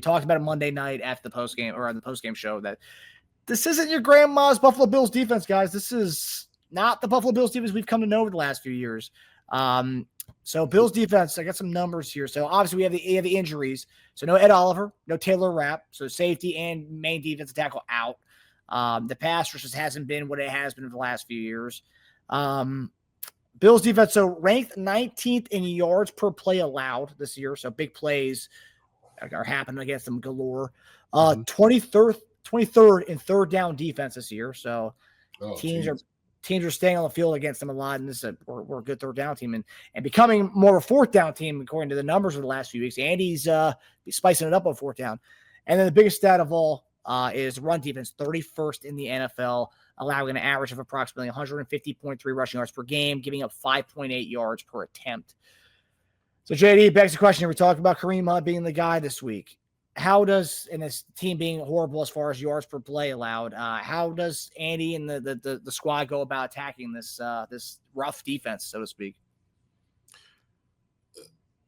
talked about it Monday night after the postgame or on the postgame show that this isn't your grandma's Buffalo Bills defense, guys. This is not the Buffalo Bills defense we've come to know over the last few years. So Bills defense, I got some numbers here. So obviously we have the injuries. So no Ed Oliver, no Taylor Rapp. So safety and main defensive tackle out. The pass rush just hasn't been what it has been in the last few years. Bills defense, so ranked 19th in yards per play allowed this year. So big plays are happening against them galore. 23rd in third down defense this year. So teams are staying on the field against them a lot, and we're a good third down team and becoming more of a fourth down team according to the numbers of the last few weeks. Andy's spicing it up on fourth down. And then the biggest stat of all is run defense, 31st in the NFL, allowing an average of approximately 150.3 rushing yards per game, giving up 5.8 yards per attempt. So JD begs the question, we're talking about Kareem Hunt being the guy this week. How does, and this team being horrible as far as yards per play allowed, how does Andy and the squad go about attacking this rough defense, so to speak?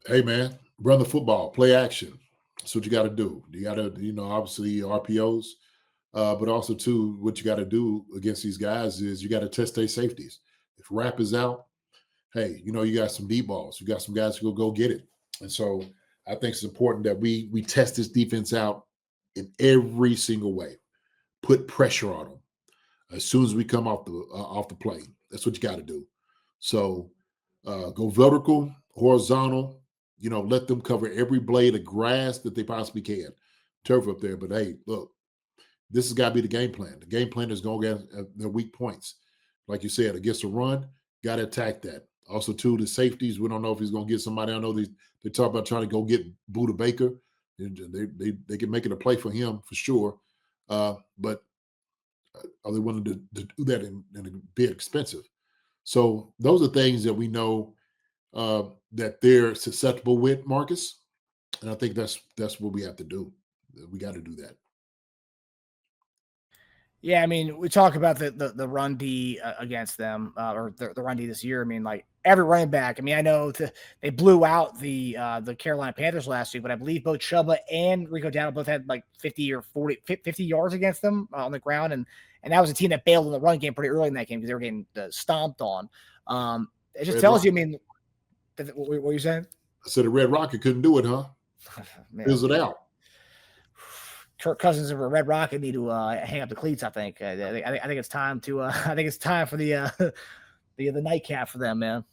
Hey, man, run the football, play action. That's what you got to do. You got to, obviously RPOs, but also, too, what you got to do against these guys is you got to test their safeties. If Rapp is out, hey, you got some deep balls. You got some guys who will go get it. And so I think it's important that we test this defense out in every single way. Put pressure on them as soon as we come off the plane. That's what you got to do. So go vertical, horizontal. Let them cover every blade of grass that they possibly can. Turf up there, but hey, look, this has got to be the game plan. The game plan is going to get their weak points. Like you said, against a run, got to attack that. Also, too, the safeties, we don't know if he's going to get somebody. I know they talk about trying to go get Buda Baker. They can make it a play for him for sure. But are they willing to do that and a bit expensive? So those are things that we know that they're susceptible with, Marcus. And I think that's what we have to do. We got to do that. Yeah, I mean, we talk about the run D against them, or the run D this year. I mean, like every running back. I mean, I know they blew out the Carolina Panthers last week, but I believe both Chuba and Rico Dowdle both had like 50 yards against them on the ground, and that was a team that bailed in the run game pretty early in that game because they were getting stomped on. It just tells you. I mean, what were you saying? I said the Red Rocket couldn't do it, huh? Fizzled it out. Kirk Cousins and Red Rocket need to hang up the cleats. I think. I think it's time to. I think it's time for the nightcap for them, man.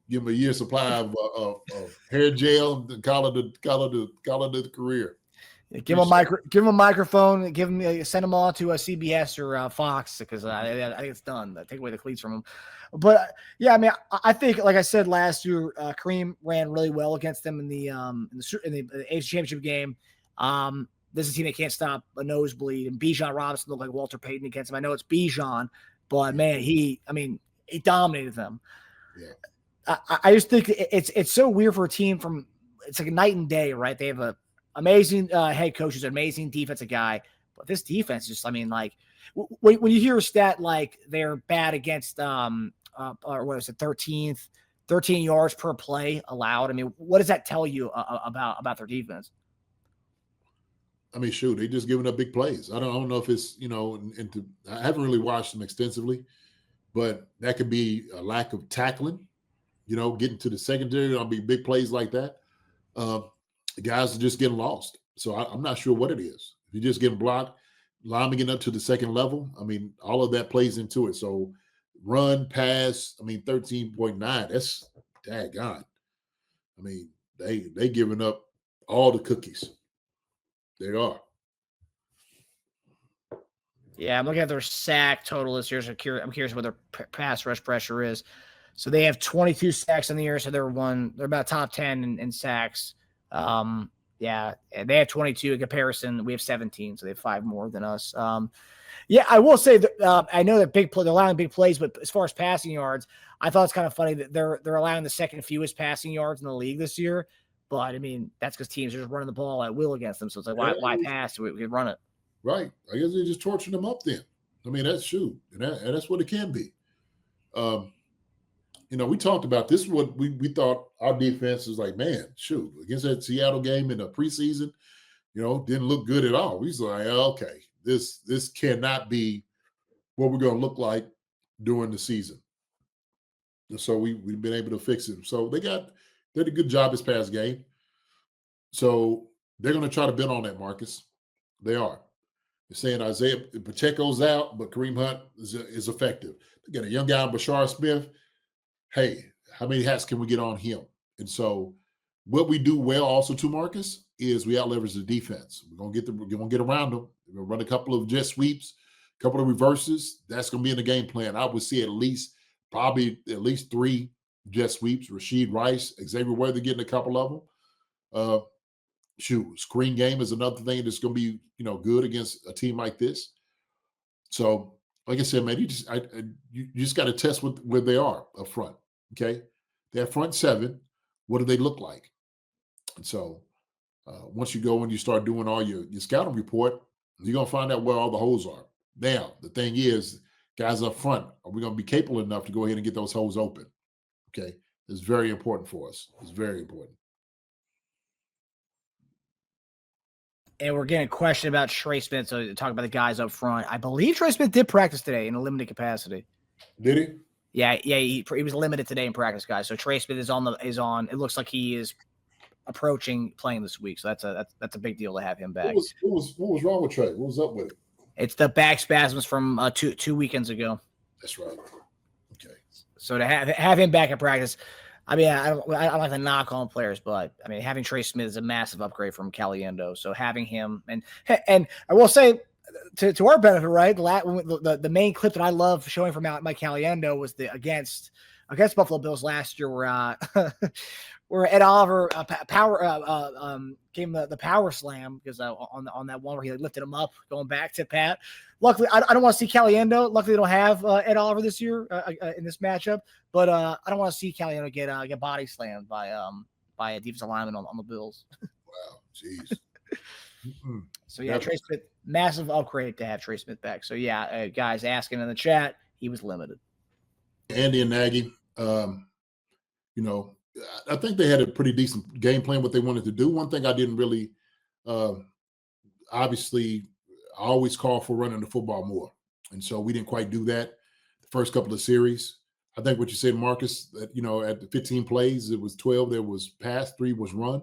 Give them a year's supply of hair gel and call it the career. Give them a microphone. Send them all to CBS or Fox because I think it's done. Take away the cleats from them. But yeah, I mean, I think like I said last year, Kareem ran really well against them in the AFC Championship game. This is a team that can't stop a nosebleed, and Bijan Robinson looked like Walter Payton against him. I know it's Bijan, but man, he dominated them. Yeah. I just think it's so weird for a team it's like a night and day, right? They have a amazing head coach who's an amazing defensive guy, but this defense just, I mean, like when you hear a stat like they're bad against or what is it, 13 yards per play allowed. I mean, what does that tell you about their defense? I mean, shoot, they just giving up big plays. I don't know if it's, I haven't really watched them extensively, but that could be a lack of tackling, getting to the secondary on big plays like that. The guys are just getting lost. So I'm not sure what it is. If you're just getting blocked, linemen getting up to the second level, I mean, all of that plays into it. So run, pass, 13.9, that's daggone. I mean, they giving up all the cookies. They are. Yeah, I'm looking at their sack total this year. So I'm curious what their pass rush pressure is. So they have 22 sacks in the year. So they're about top 10 in sacks. Yeah, they have 22 in comparison. We have 17, so they have 5 more than us. Yeah, I will say that I know that they're allowing big plays, but as far as passing yards, I thought it's kind of funny that they're allowing the second fewest passing yards in the league this year. But I mean, that's because teams are just running the ball at will against them. So it's like, why pass? We can run it. Right. I guess they're just torching them up then. I mean, that's true. And that's what it can be. we talked about this. Is what we thought our defense was like, man, shoot, against that Seattle game in the preseason, didn't look good at all. We was like, okay, this cannot be what we're going to look like during the season. And so we've been able to fix it. So they did a good job this past game. So they're going to try to build on that, Marcus. They are. They're saying Isiah Pacheco's out, but Kareem Hunt is effective. They got a young guy, Brashard Smith. Hey, how many hats can we get on him? And so what we do well also too, Marcus, is we out-leverage the defense. We're going to get around them. We're going to run a couple of jet sweeps, a couple of reverses. That's going to be in the game plan. I would see at least 3 jet sweeps. Rashid Rice, Xavier Worthy getting a couple of them. Screen game is another thing that's going to be, good against a team like this. So, like I said, man, you just got to test where they are up front. Okay, that front seven, what do they look like? And so, once you go and you start doing all your scouting report, you're gonna find out where all the holes are. Now, the thing is, guys up front, are we gonna be capable enough to go ahead and get those holes open? Okay, it's very important for us. It's very important. And we're getting a question about Trey Smith. So talk about the guys up front. I believe Trey Smith did practice today in a limited capacity. Did he? Yeah. He was limited today in practice, guys. So Trey Smith is on. It looks like he is approaching playing this week. So that's a big deal to have him back. What was wrong with Trey? What was up with it? It's the back spasms from two weekends ago. That's right. Okay. So to have him back in practice, I mean, I don't like to knock on players, but I mean, having Trey Smith is a massive upgrade from Caliendo. So having him and I will say to our benefit, right? The main clip that I love showing from Mike Caliendo was the against Buffalo Bills last year, where Ed Oliver gave him the power slam because on that one where he lifted him up going back to Pat. Luckily, I don't want to see Caliendo. Luckily, they don't have Ed Oliver this year in this matchup. But I don't want to see Caliendo get body slammed by a defensive lineman on the Bills. Wow, jeez. So yeah, Trey Smith, massive upgrade to have Trey Smith back. So yeah, guys asking in the chat, he was limited. Andy and Nagy, I think they had a pretty decent game plan what they wanted to do. One thing I didn't really, obviously, I always call for running the football more, and so we didn't quite do that the first couple of series. I think what you said, Marcus, that at the 15 plays, it was 12 there was pass, 3 was run.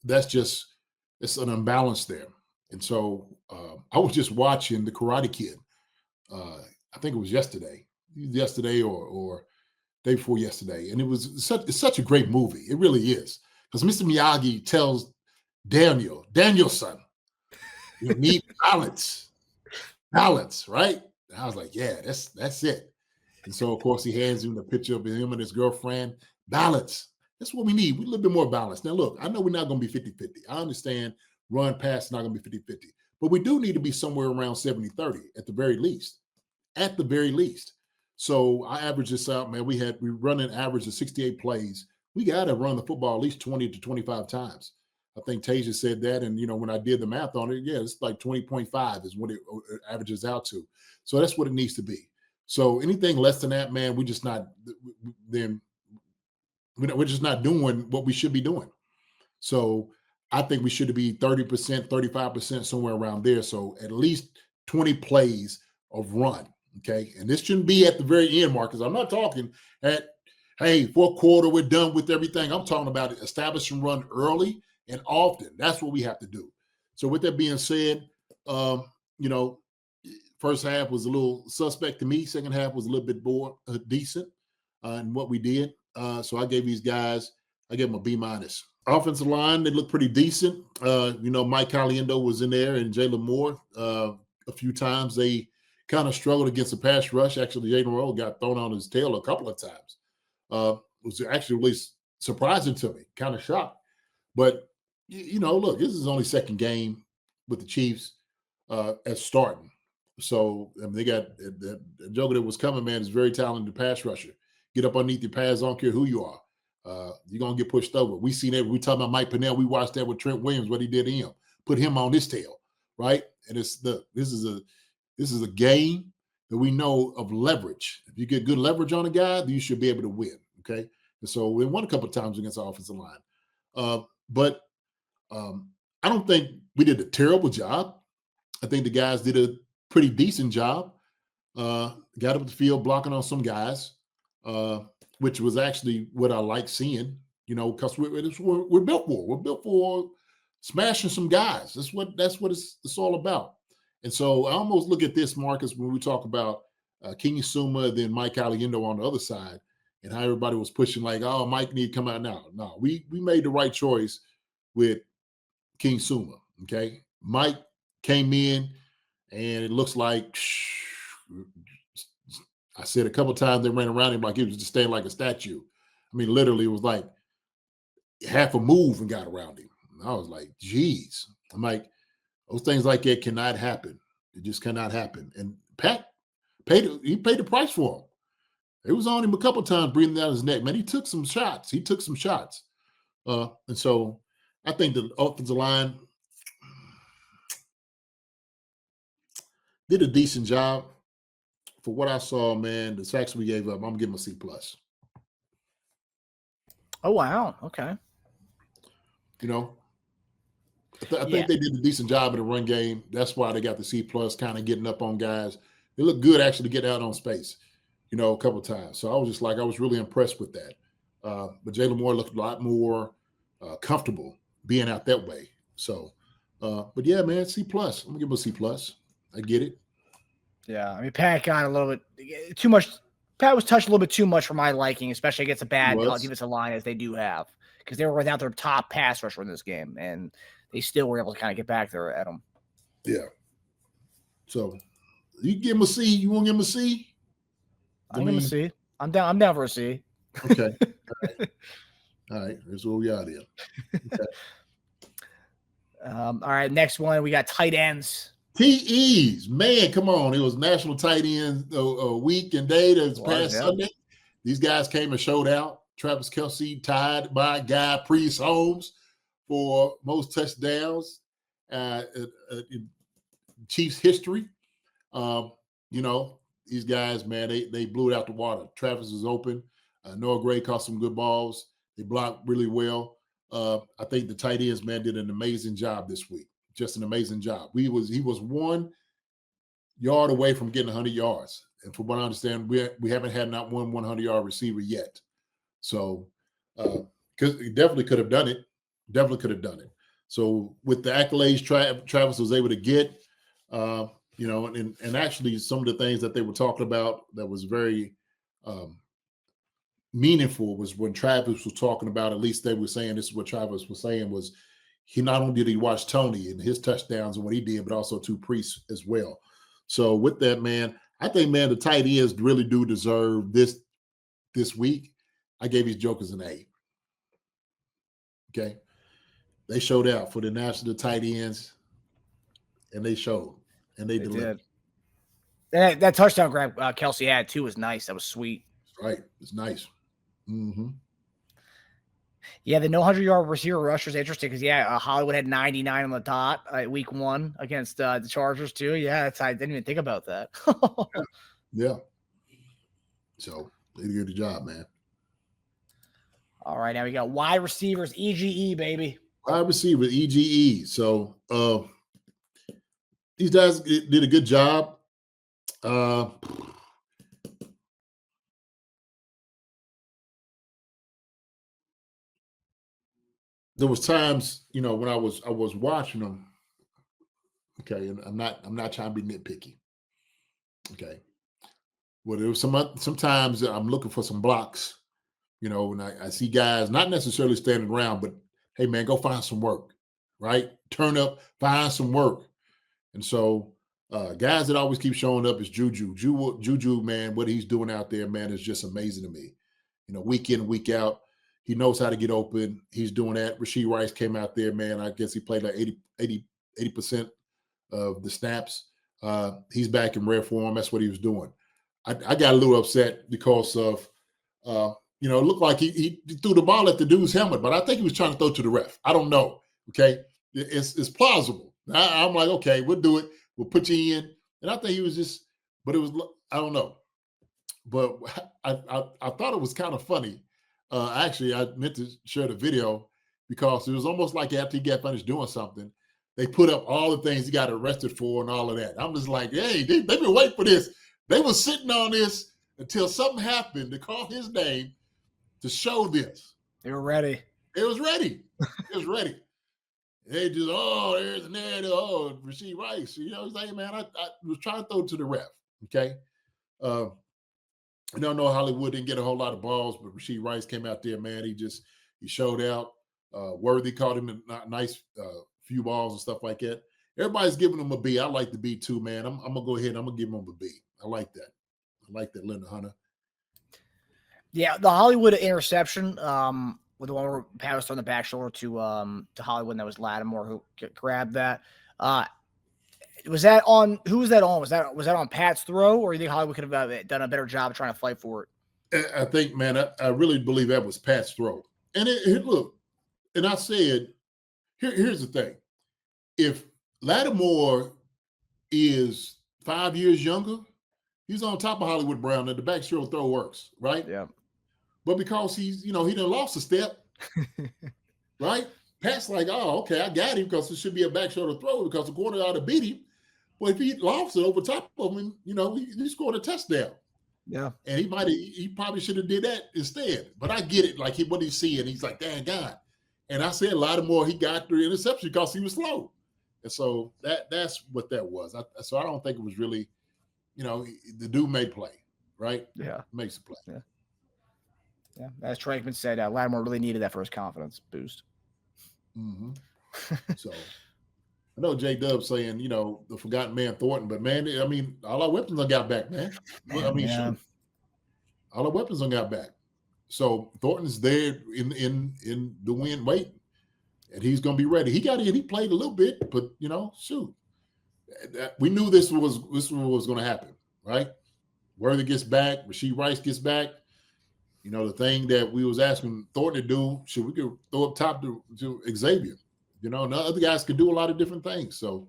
That's just it's an imbalance there. And so I was just watching The Karate Kid. I think it was yesterday or day before yesterday, and it's such a great movie. It really is, because Mr. Miyagi tells Daniel's son, you need balance, right? And I was like, yeah, that's it. And so, of course, he hands him the picture of him and his girlfriend. Balance. That's what we need. We need a little bit more balance. Now, look, I know we're not going to be 50-50. I understand run, pass is not going to be 50-50. But we do need to be somewhere around 70-30 at the very least. At the very least. So I average this out, man. We run an average of 68 plays. We got to run the football at least 20 to 25 times. I think Tasia said that. And, when I did the math on it, yeah, it's like 20.5 is what it averages out to. So that's what it needs to be. So anything less than that, man, we're just not doing what we should be doing. So I think we should be 30%, 35%, somewhere around there. So at least 20 plays of run. Okay. And this shouldn't be at the very end, Marcus. I'm not talking hey, fourth quarter, we're done with everything. I'm talking about establishing run early and often. That's what we have to do. So with that being said, first half was a little suspect to me. Second half was a little bit more decent in what we did. So I gave these guys, I gave them a B-. Offensive line, they look pretty decent. Mike Caliendo was in there and Jalen Moore. A few times they kind of struggled against the pass rush. Actually, Jalen Rowe got thrown on his tail a couple of times. It was actually really surprising to me, kind of shocked. But, look, this is only second game with the Chiefs as starting. So they got the joker that was coming, man, is very talented pass rusher. Get up underneath your pads, I don't care who you are. You're going to get pushed over. We seen that. We talking about Mike Pennell. We watched that with Trent Williams, what he did to him. Put him on his tail, right? And this is a game that we know of leverage. If you get good leverage on a guy, then you should be able to win. Okay. And so we won a couple of times against the offensive line. But I don't think we did a terrible job. I think the guys did a pretty decent job. Got up the field blocking on some guys, which was actually what I like seeing, because we're built for. We're built for smashing some guys. That's what it's all about. And so I almost look at this, Marcus, when we talk about King Suma, then Mike Aliendo on the other side, and how everybody was pushing like, oh, Mike need to come out now. No, we made the right choice with King Suma. Okay, Mike came in, and it looks like I said a couple of times they ran around him like he was just staying like a statue. I mean, literally, it was like half a move and got around him. And I was like, geez. I'm like, those things like that cannot happen. It just cannot happen. And Pat paid the price for him. It was on him a couple of times breathing down his neck. Man, he took some shots. And so I think the offensive line did a decent job. For what I saw, man, the sacks we gave up, I'm going to give them a C+. Oh, wow. Okay. I think they did a decent job in the run game. That's why they got the C+, kind of getting up on guys. They look good actually getting out on space, a couple of times. So I was just like, I was really impressed with that. But Jalen Moore looked a lot more comfortable being out that way. So, but yeah, man, C+. I'm going to give him a C+. I get it. Yeah, I mean, Pat got a little bit too much. Pat was touched a little bit too much for my liking, especially against a bad defensive line as they do have, because they were without their top pass rusher in this game, and they still were able to kind of get back there at him. Yeah. So you give him a C. You want to give him a C? I'm give him a C. I'm down for a C. Okay. All right. That's what we out here. Okay. All right. Next one, we got tight ends. TEs, man, come on. It was National Tight Ends week and day this past Sunday. These guys came and showed out. Travis Kelce tied by Guy Priest Holmes for most touchdowns in Chiefs history. These guys, man, they blew it out the water. Travis was open. Noah Gray caught some good balls. They blocked really well. I think the tight ends, man, did an amazing job this week. Just an amazing job. He was 1 yard away from getting 100 yards. And from what I understand, we haven't had not one 100-yard receiver yet. So, because he definitely could have done it. So with the accolades Travis was able to get, and actually some of the things that they were talking about that was very meaningful was when Travis was talking about, at least they were saying, this is what Travis was saying, was he not only did he watch Tony and his touchdowns and what he did, but also 2 priests as well. So with that, man, I think, man, the tight ends really do deserve this week. I gave these jokers an A. Okay. They showed out for the national tight ends, and they showed, and they delivered. Did. That touchdown grab Kelce had, too, was nice. That was sweet. Right. It's nice. Mm-hmm. Yeah, the no 100-yard receiver rusher is interesting because, Hollywood had 99 on the dot week 1 against the Chargers, too. Yeah, I didn't even think about that. Yeah. So they did a good job, man. All right, now we got wide receivers, EGE, baby. Wide receiver, EGE. So these guys did a good job. There was times, when I was watching them. Okay, and I'm not trying to be nitpicky. Okay, well, there was sometimes I'm looking for some blocks, and I see guys not necessarily standing around, but hey, man, go find some work, right? Turn up, find some work, and so guys that always keep showing up is Juju. Juju, man, what he's doing out there, man, is just amazing to me. Week in, week out. He knows how to get open. He's doing that. Rashee Rice came out there, man. I guess he played like 80% of the snaps. He's back in rare form. That's what he was doing. I got a little upset because of, it looked like he threw the ball at the dude's helmet, but I think he was trying to throw to the ref. I don't know. Okay. It's plausible. I'm like, okay, we'll do it. We'll put you in. And I think he was just, but I don't know. But I thought it was kind of funny. Actually, I meant to share the video because it was almost like after he got finished doing something, they put up all the things he got arrested for and all of that. I'm just like, hey, they've been waiting for this. They were sitting on this until something happened to call his name to show this. They were ready. It was ready. It was ready. They just, oh, there's an ad, oh, Rasheed Rice. You know, he's like, man, I was trying to throw it to the ref. Okay. I don't know Hollywood didn't get a whole lot of balls, but Rasheed Rice came out there, man. He showed out. Worthy caught him a nice few balls and stuff like that. Everybody's giving him a B. I like the B too, man. I'm gonna go ahead and I'm gonna give him a B. I like that. I like that, Linda Hunter. Yeah, the Hollywood interception, with the one where Pat was throwing the back shoulder to Hollywood, and that was Lattimore who grabbed that. Was that on? Who was that on? Was that on Pat's throw, or you think Hollywood could have done a better job of trying to fight for it? I think, man, I really believe that was Pat's throw. And it look, and I said, here's the thing: if Lattimore is 5 years younger, he's on top of Hollywood Brown, and the back shoulder throw works, right? Yeah. But because he done lost a step, right? Pat's like, oh, okay, I got him because it should be a back shoulder throw because the corner ought to beat him. But if he lost it over top of him, he scored a touchdown. Yeah. And he probably should have did that instead. But I get it. Like what he's seeing, he's like, dang God. And I said Lattimore, he got the interception because he was slow. And so that's what that was. So I don't think it was really, the dude may play, right? Yeah. Makes a play. Yeah. Yeah. As Trankman said, Lattimore really needed that for his confidence boost. Mm-hmm. So I know J Dub saying, the forgotten man Thornton, but man, I mean, all our weapons done got back, man. Shoot. All our weapons done got back. So Thornton's there in the win waiting, and he's gonna be ready. He got in, he played a little bit, but shoot. We knew this was gonna happen, right? Worthy gets back, Rasheed Rice gets back. The thing that we was asking Thornton to do, should we could throw up top to Xavier? And the other guys could do a lot of different things. So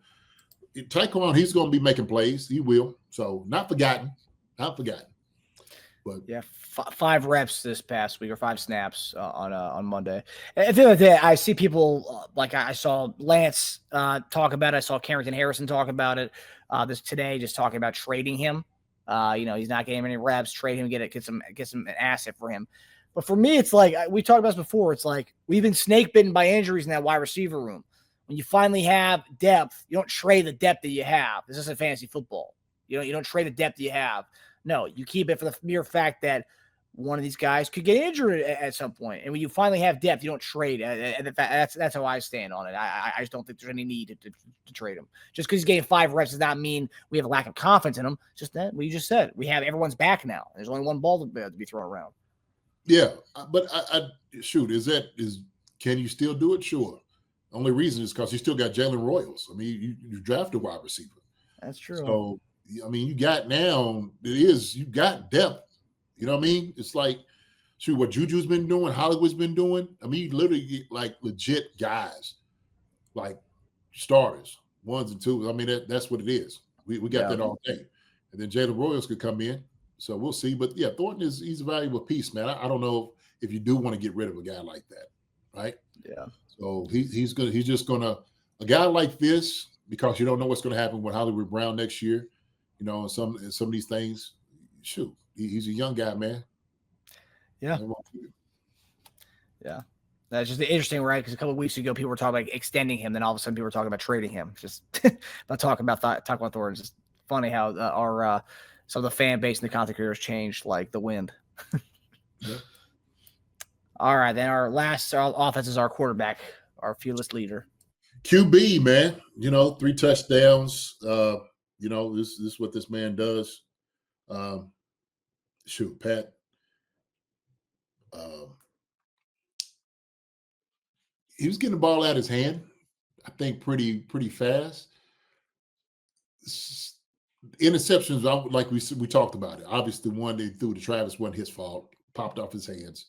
Taekwon, he's going to be making plays. He will. So not forgotten. But yeah, 5 reps this past week or 5 snaps on Monday. At the end of the day, I see people like I saw Lance talk about it. I saw Carrington Harrison talk about it this today, just talking about trading him. He's not getting any reps. Trade him, get some an asset for him. But for me, it's like we talked about this before. It's like we've been snake bitten by injuries in that wide receiver room. When you finally have depth, you don't trade the depth that you have. This isn't fantasy football. You don't trade the depth that you have. No, you keep it for the mere fact that one of these guys could get injured at some point. And when you finally have depth, you don't trade. And that's how I stand on it. I just don't think there's any need to trade him. Just because he's getting 5 reps does not mean we have a lack of confidence in him. Just that what you just said. We have everyone's back now. There's only one ball to be thrown around. Yeah, but I shoot. Can you still do it? Sure. The only reason is because you still got Jalen Royals. I mean, you draft a wide receiver. That's true. So I mean, you got you got depth. You know what I mean? It's like, shoot, what Juju's been doing, Hollywood's been doing. I mean, you literally get like legit guys, like starters, 1s and 2s. I mean, that's what it is. We got that all day. And then Jalen Royals could come in. So we'll see. But yeah, Thornton he's a valuable piece, man. I don't know if you do want to get rid of a guy like that, right? Yeah. So he's just gonna a guy like this, because you don't know what's gonna happen with Hollywood Brown next year, and some of these things. Shoot, he's a young guy, man. Yeah. Yeah. That's just interesting, right? Because a couple of weeks ago, people were talking about extending him. Then all of a sudden, people were talking about trading him. Just not talking about Thornton. It's just funny how some of the fan base and the content creators changed like the wind. Yeah. All right. Then our offense is our quarterback, our fearless leader. QB, man. 3 touchdowns. This is what this man does. Shoot, Pat. He was getting the ball out of his hand, I think, pretty fast. Interceptions, like we talked about it. Obviously, the one they threw to Travis wasn't his fault. Popped off his hands.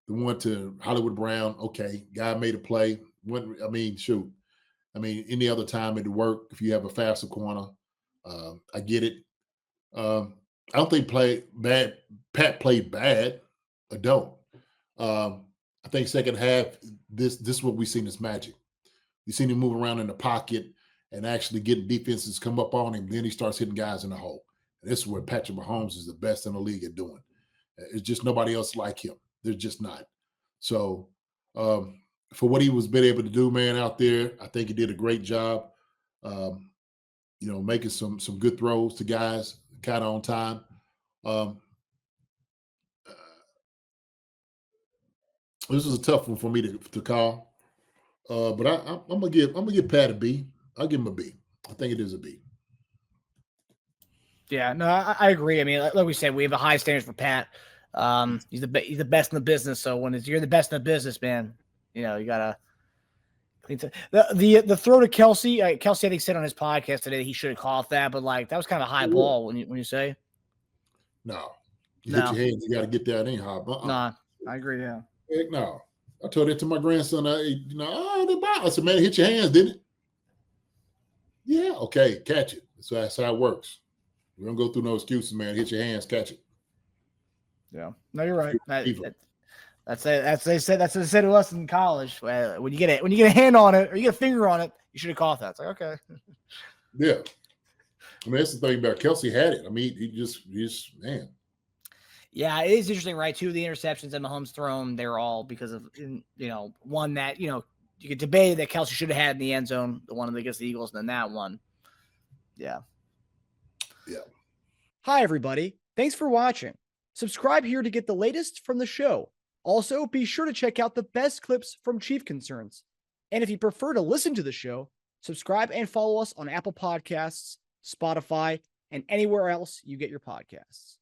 The one to Hollywood Brown, okay, guy made a play. Shoot. Any other time it'd work if you have a faster corner. I get it. I don't think Pat played bad. I don't. I think second half, this is what we've seen is magic. You've seen him move around in the pocket and actually getting defenses come up on him. Then he starts hitting guys in the hole. And this is where Patrick Mahomes is the best in the league at doing. It's just nobody else like him. There's just not. So for what he was been able to do, man, out there, I think he did a great job. Making some good throws to guys kind of on time. This was a tough one for me to call, but I'm gonna give Pat a B. I'll give him a B. I think it is a B. Yeah, no, I agree. I mean, like we said, we have a high standards for Pat. He's the best in the business. So when you're the best in the business, man, you gotta. The throw to Kelce. Kelce, I think, said on his podcast today that he should have caught that, but like that was kind of a high ball when you say. No, you hit your hands. You got to get that anyhow. Nah, I agree. Yeah. Heck no. I told it to my grandson. The ball. I said, man, hit your hands, didn't it? Yeah. Okay, catch it. That's how it works. We don't go through no excuses, man. Hit your hands, catch it. Yeah. No, you're right. That's what they said to us in college. When you get a hand on it or you get a finger on it, you should have caught that. It's like, okay. Yeah. I mean, that's the thing about Kelce had it. I mean, he just man. Yeah, it is interesting, right? Two of the interceptions that Mahomes thrown, they're all because of one that you could debate that Kelce should have had in the end zone, the one against the Eagles, and then that one. Yeah. Yeah. Hi, everybody. Thanks for watching. Subscribe here to get the latest from the show. Also, be sure to check out the best clips from Chief Concerns. And if you prefer to listen to the show, subscribe and follow us on Apple Podcasts, Spotify, and anywhere else you get your podcasts.